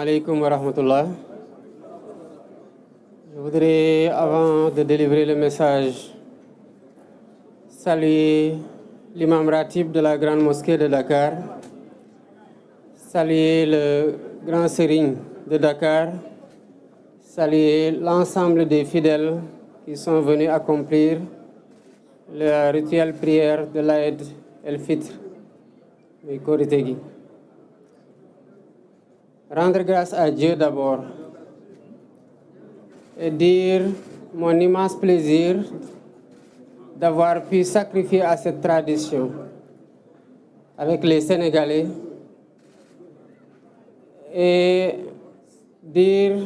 alaikum wa rahmatullah. Je voudrais, avant de délivrer le message, saluer l'imam ratib de la grande mosquée de Dakar, saluer le grand serigne de Dakar, saluer l'ensemble des fidèles qui sont venus accomplir le rituel prière de l'Aïd el-Fitr, du Korité gi. Rendre grâce à Dieu d'abord et dire mon immense plaisir d'avoir pu sacrifier à cette tradition avec les Sénégalais et dire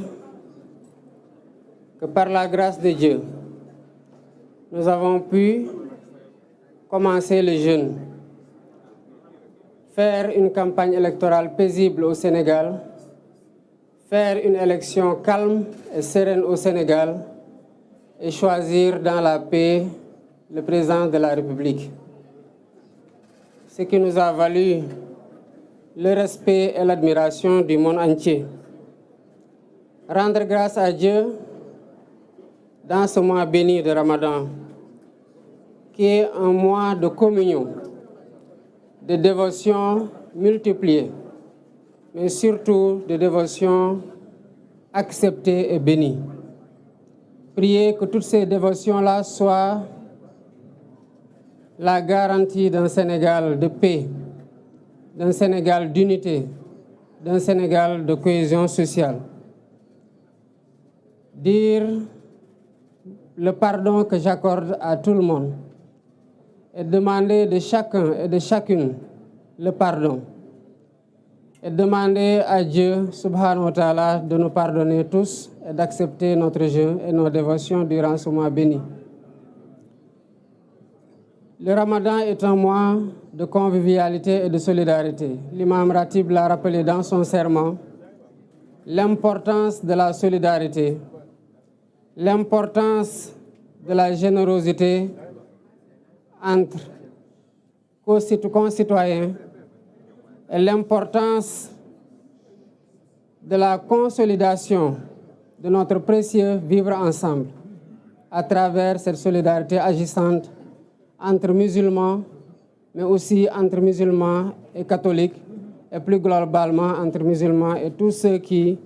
que par la grâce de Dieu, nous avons pu commencer le jeûne, faire une campagne électorale paisible au Sénégal, faire une élection calme et sereine au Sénégal et choisir dans la paix le président de la République. Ce qui nous a valu le respect et l'admiration du monde entier. Rendre grâce à Dieu dans ce mois béni de Ramadan, qui est un mois de communion, de dévotion multipliée, mais surtout de dévotion acceptée et bénie. Priez que toutes ces dévotions-là soient la garantie d'un Sénégal de paix, d'un Sénégal d'unité, d'un Sénégal de cohésion sociale. Dire le pardon que j'accorde à tout le monde et demander de chacun et de chacune le pardon. Et demander à Dieu, subhanahu wa ta'ala, de nous pardonner tous et d'accepter notre jeûne et nos dévotions durant ce mois béni. Le Ramadan est un mois de convivialité et de solidarité. L'imam Ratib l'a rappelé dans son serment, l'importance de la solidarité, l'importance de la générosité entre concitoyens et l'importance de la consolidation de notre précieux vivre ensemble à travers cette solidarité agissante entre musulmans, mais aussi entre musulmans et catholiques, et plus globalement entre musulmans et tous ceux qui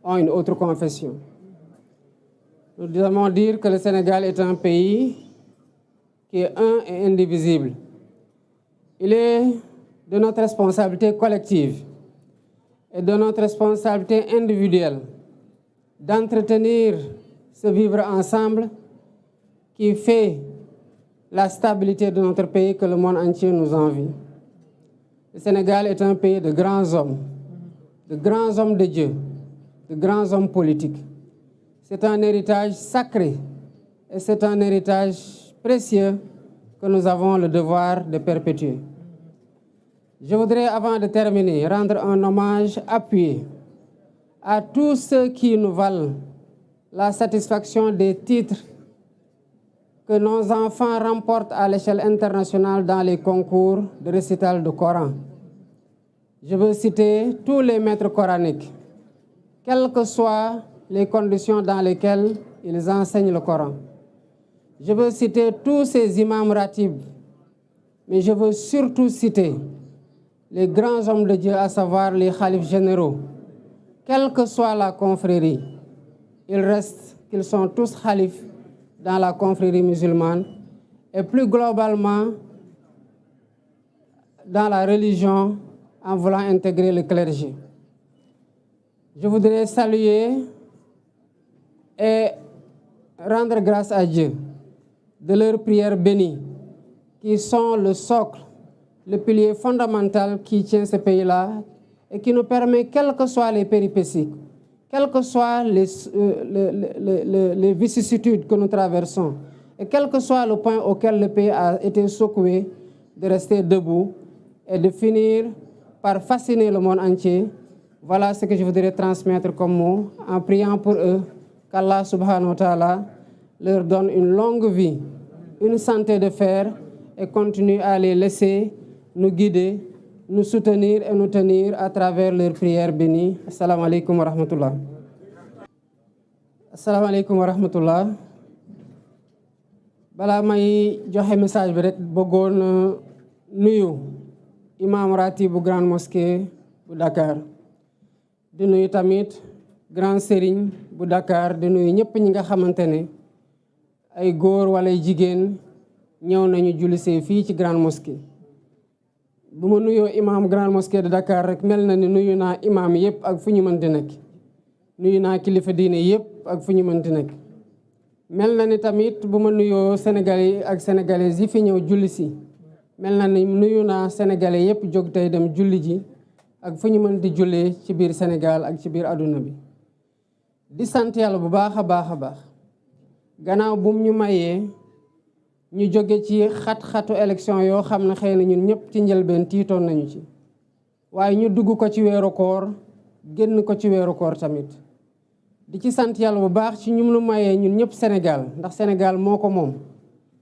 ont une autre confession. Nous devons dire que le Sénégal est un pays qui est un et indivisible. Il est de notre responsabilité collective et de notre responsabilité individuelle d'entretenir ce vivre ensemble qui fait la stabilité de notre pays que le monde entier nous envie. Le Sénégal est un pays de grands hommes de Dieu, de grands hommes politiques. C'est un héritage sacré et c'est un héritage précieux que nous avons le devoir de perpétuer. Je voudrais, avant de terminer, rendre un hommage appuyé à tous ceux qui nous valent la satisfaction des titres que nos enfants remportent à l'échelle internationale dans les concours de récital du Coran. Je veux citer tous les maîtres coraniques, quelles que soient les conditions dans lesquelles ils enseignent le Coran. Je veux citer tous ces imams ratibs, mais je veux surtout citer les grands hommes de Dieu, à savoir les khalifes généraux. Quelle que soit la confrérie, il reste qu'ils sont tous khalifes dans la confrérie musulmane et plus globalement dans la religion en voulant intégrer le clergé. Je voudrais saluer et rendre grâce à Dieu de leurs prières bénies qui sont le socle, le pilier fondamental qui tient ce pays-là et qui nous permet, quelles que soient les péripéties, quelles que soient les vicissitudes que nous traversons, et quel que soit le point auquel le pays a été secoué, de rester debout et de finir par fasciner le monde entier. Voilà ce que je voudrais transmettre comme mot, en priant pour eux, qu'Allah subhanahu wa ta'ala leur donne une longue vie, une santé de fer, et continue à les laisser nous guider nous soutenir et nous tenir à travers leurs prières bénies. Assalamu alaikum wa rahmatullah. Assalamu alaikum wa rahmatullah. Bala may joxe message bi rek bëggoon nuyu imam ratib bu grande mosquée bu Dakar di nuyu tamit grand serigne bu Dakar di nuyu ñëpp ñi nga xamante ne ay góor wala ay jigéen ñëw nañu jullisee fii ci grande mosquée. bu ma nuyoo imam grande mosquée de Dakar rek mel na ni nuyu naa imam yëpp ak fu ñu mënti nekk nuyu naa kilifa diine yëpp ak fu ñu mënti nekk. mel na ni tamit bu ma nuyoo sénégalais ak sénégalaises yi fi ñëw julli si mel na ni nuyu naa sénégalais yëpp jóg tey dem julli ji ak fu ñu mën di jullee ci biir Sénégal ak ci biir àdduna bi. di sant yàlla bu baax a baax a baax gannaaw bum ñu mayee ñu jóge ci xat-xatu élection yoo xam ne xëy na ñun ñëpp ci njëlbeen tiitoon nañu ci waaye ñu dugg ko ci weeru koor génn ko ci weeru koor tamit. di ci sant yàlla bu baax ci ñum lu mayee ñun ñëpp Sénégal ndax Sénégal moo ko moom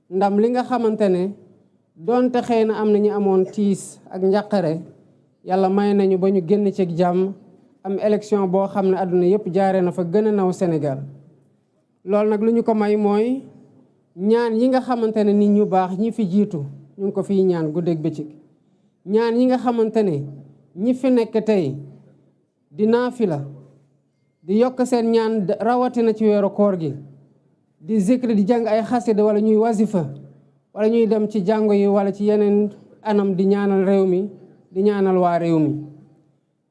ndam li nga xamante ne doonte xëy na am na ñu amoon tiis ak njàqare yàlla may nañu ba ñu génn ci jàmm am élection boo xam ne àdduna yëpp jaaree na fa gën a naw Sénégal. loolu nag lu ñu ko may mooy ñaan yi nga xamante ne nit ñu baax ñi fi jiitu ñu ngi ko fiy ñaan guddeeg bëccëg ñaan yi nga xamante ne ñi fi nekk tey di naafila di yokk seen ñaan rawatina ci weeru koor gi di zikri di jàng ay xasida wala ñuy wasifa wala ñuy dem ci jàngo yi wala ci yeneen anam di ñaanal réew mi di ñaanal waa réew mi.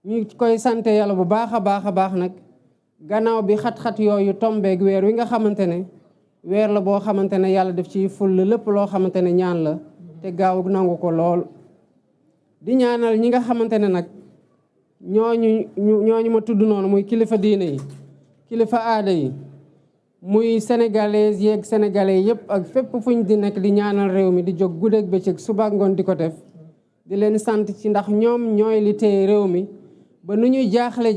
ñu koy sante yàlla bu baax a baax nag gannaaw bi xat-xat yooyu tombeeg weer wi nga xamante ne weer la boo xamante ne yàlla def ci ful lépp loo xamante ne ñaan la te gaaw nangu ko lool. di ñaanal ñi nga xamante ne nag ñooñu ma tudd noonu muy kilifa diine yi kilifa aada yi muy sénégalais yeeg sénégalais yëpp ak fépp fuñ di nekk di ñaanal réew mi di jóg guddeeg bëccëg suba ngoon di ko def di leen sant ci ndax ñoom ñooy li téye réew mi ba nu ñuy jaaxle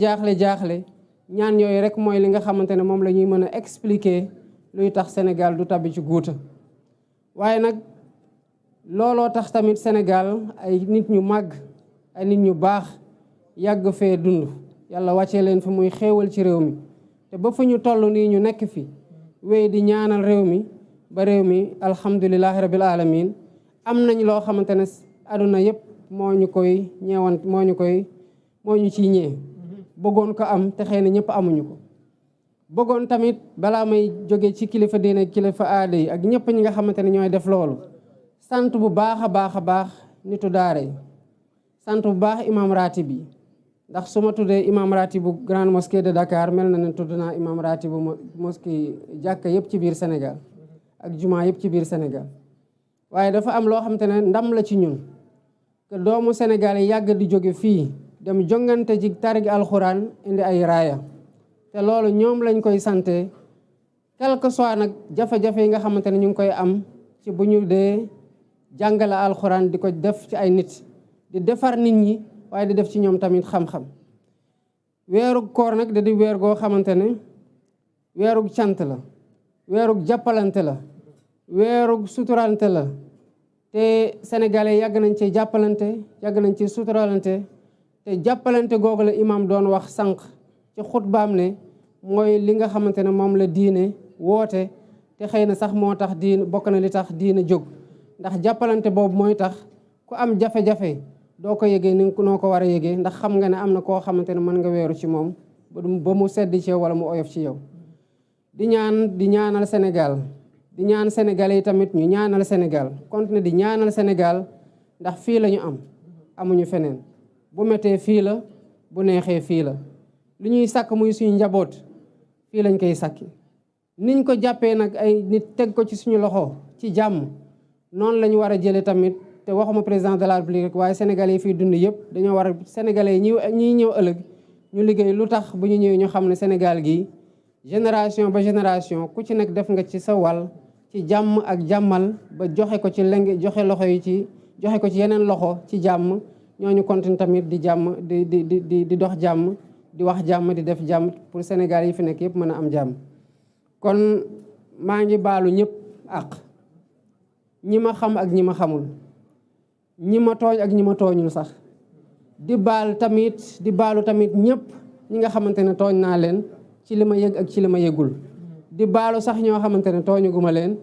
ñaan yooyu rek mooy li nga xamante ne moom la ñuy mën a expliquer luy tax Sénégal du tabbi ci guuta. waaye nag looloo tax tamit Sénégal ay nit ñu màgg ay nit ñu baax yàgg fee dund yàlla wàccee leen fi muy xéewal ci réew mi te ba fu ñu toll nii ñu nekk fi wéy di ñaanal réew mi ba réew mi alhamdulilahi rabil alamin am nañ loo xamante ne àdduna yëpp moo ñu ciy ñee bëggoon ko am te xëy na ñëpp amuñu ko. bëggoon tamit balaa may jóge ci kilifa diine kilifa aada yi ak ñëpp ñi nga xamante ne ñooy def loolu sant bu baax a baax nitu daara yi sant bu baax imam ratib yi ndax su ma tuddee imam ratib bu grande mosquée de Dakar mel na ne tudd naa imam ratib bu mosquée jàkka yëpp ci biir Sénégal ak jumaa yëpp ci biir Sénégal. waaye dafa am loo xamante ne ndam la ci ñun que doomu Sénégal yi yàgg di jóge fii dem jongante ci tarigi alxuraan indi ay raaya te loolu ñoom lañ koy sante quel que soit nag jafe-jafe yi nga xamante ne ñu ngi koy am ci bu ñu dee jàngale alxuraan di ko def ci ay nit di defar nit ñi waaye di def ci ñoom tamit xam-xam. weeru koor nag da di weer goo xamante ne weerug cant la weerug jàppalante la weerug suturalante la te sénégalais yàgg nañ ci jàppalante yàgg nañ ci suturalante te jàppalante googu la imam doon wax sànq ci xutbaam ne mooy li nga xamante ne moom la diine woote te xëy na sax moo tax diine bokk na li tax diine jóg ndax jàppalante boobu mooy tax ku am jafe-jafe doo ko yëgee ni noo ko war a yëgee ndax xam nga ne am na koo xamante ne mën nga weeru ci moom ba mu sedd ci yow wala mu oyof ci yow. di ñaanal Sénégal di ñaan Sénégalais yi tamit ñu ñaanal Sénégal continuer di ñaanal Sénégal ndax fii la ñu am amuñu feneen bu méttee fii la bu neexee fii la lu ñuy sàkk muy suñu njaboot fii lañ koy sàkki niñ ko jàppee nag ay nit teg ko ci suñu loxo ci jàmm noonu la ñu war a jëlee tamit te waxuma président de la République waaye sénégalais yi fii dund yëpp dañoo war a sénégalais yi ñiy ñëw ëllëg ñu liggéey lu tax bu ñu ñëwee ñu xam ne Sénégal gi génération ba génération ku ci nekk def nga ci sa wàll ci jàmm ak jàmmal ba joxe ko ci joxe loxo yi ci joxe ko ci yeneen loxo ci jàmm ñooñu continue tamit di jàmm di dox jàmm di wax jàmm di def jàmm pour Sénégal yi fi nekk yëpp mën a am jàmm. kon maa ngi baalu ñëpp ak ñi ma xam ak ñi ma xamul ñi ma tooñ ak ñi ma tooñul sax di baalu tamit ñëpp ñi nga xamante ne tooñ naa leen ci li ma yëg ak ci li ma yëgul di baalu sax ñoo xamante ne tooñu guma leen